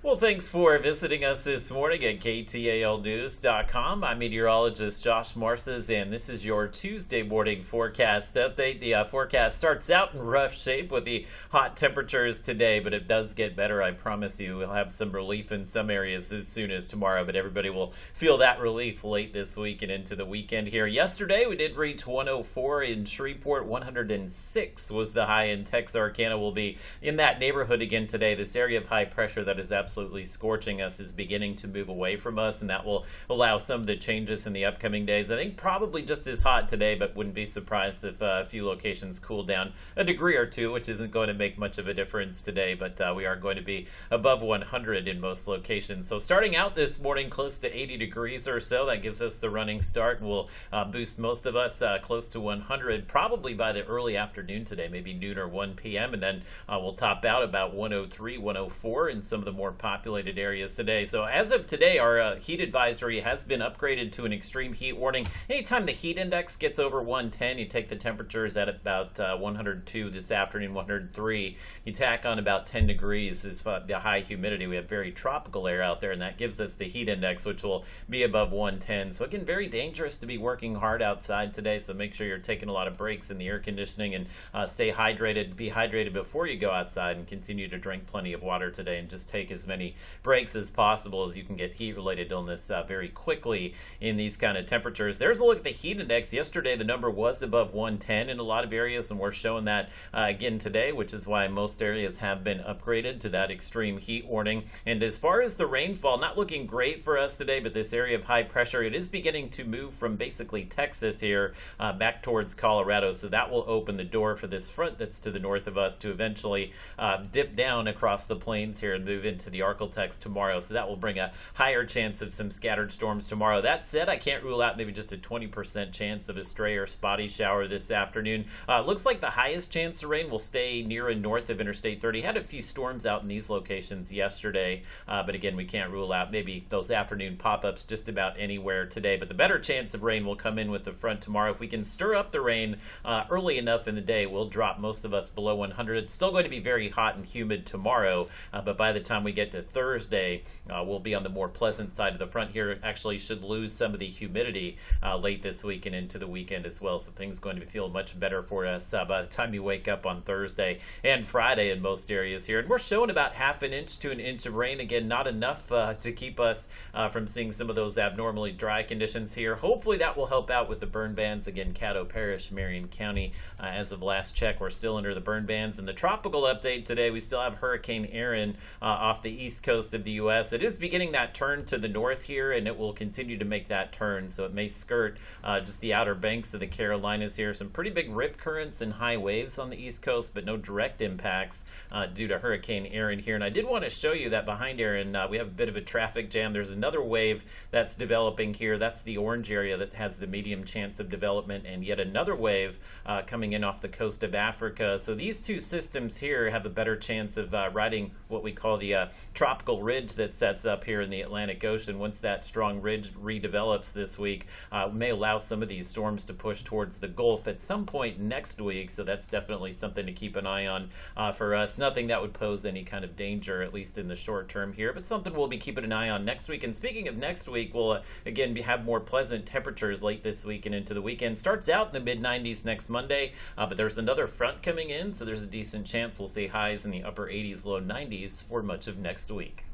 Well, thanks for visiting us this morning at KTALnews.com. I'm meteorologist Josh Marces, and this is your Tuesday morning forecast update. The forecast starts out in rough shape with the hot temperatures today, but it does get better. I promise you, we'll have some relief in some areas as soon as tomorrow, but everybody will feel that relief late this week and into the weekend here. Yesterday, we did reach 104 in Shreveport. 106 was the high in Texarkana. We'll be in that neighborhood again today. This area of high pressure that is absolutely scorching us is beginning to move away from us, and that will allow some of the changes in the upcoming days. I think probably just as hot today, but wouldn't be surprised if a few locations cool down a degree or two, which isn't going to make much of a difference today, but we are going to be above 100 in most locations. So starting out this morning close to 80 degrees or so, that gives us the running start and will boost most of us close to 100 probably by the early afternoon today, maybe noon or 1 p.m. And then we'll top out about 103, 104 in some of the more populated areas today. So as of today, our heat advisory has been upgraded to an extreme heat warning. Anytime the heat index gets over 110, you take the temperatures at about 102 this afternoon, 103. You tack on about 10 degrees is the high humidity. We have very tropical air out there, and that gives us the heat index, which will be above 110. So again, very dangerous to be working hard outside today. So make sure you're taking a lot of breaks in the air conditioning and stay hydrated. Be hydrated before you go outside, and continue to drink plenty of water today, and just take as many breaks as possible, as you can get heat-related illness very quickly in these kind of temperatures. There's a look at the heat index. Yesterday, the number was above 110 in a lot of areas, and we're showing that again today, which is why most areas have been upgraded to that extreme heat warning. And as far as the rainfall, not looking great for us today, but this area of high pressure, it is beginning to move from basically Texas here back towards Colorado, so that will open the door for this front that's to the north of us to eventually dip down across the plains here and move into the ArkLaTex tomorrow. So that will bring a higher chance of some scattered storms tomorrow. That said, I can't rule out maybe just a 20% chance of a stray or spotty shower this afternoon. Looks like the highest chance of rain will stay near and north of Interstate 30. Had a few storms out in these locations yesterday, but again, we can't rule out maybe those afternoon pop-ups just about anywhere today. But the better chance of rain will come in with the front tomorrow. If we can stir up the rain early enough in the day, we'll drop most of us below 100. It's still going to be very hot and humid tomorrow, but by the time we get to Thursday, we'll be on the more pleasant side of the front here. Actually should lose some of the humidity late this week and into the weekend as well, so things going to feel much better for us by the time you wake up on Thursday and Friday in most areas here. And we're showing about half an inch to an inch of rain. Again, not enough to keep us from seeing some of those abnormally dry conditions here. Hopefully that will help out with the burn bans. Again, Caddo Parish, Marion County, as of last check, we're still under the burn bans. And the tropical update today, we still have Hurricane Erin off the east coast of the U.S. It is beginning that turn to the north here, and it will continue to make that turn, so it may skirt just the outer banks of the Carolinas here. Some pretty big rip currents and high waves on the east coast, but no direct impacts due to Hurricane Erin here. And I did want to show you that behind Erin, we have a bit of a traffic jam. There's another wave that's developing here. That's the orange area that has the medium chance of development, and yet another wave coming in off the coast of Africa. So these two systems here have a better chance of riding what we call the tropical ridge that sets up here in the Atlantic Ocean. Once that strong ridge redevelops this week, may allow some of these storms to push towards the Gulf at some point next week. So that's definitely something to keep an eye on for us. Nothing that would pose any kind of danger, at least in the short term here, but something we'll be keeping an eye on next week. And speaking of next week, we'll again have more pleasant temperatures late this week and into the weekend. Starts out in the mid-90s next Monday, but there's another front coming in, so there's a decent chance we'll see highs in the upper 80s, low 90s for much of next week.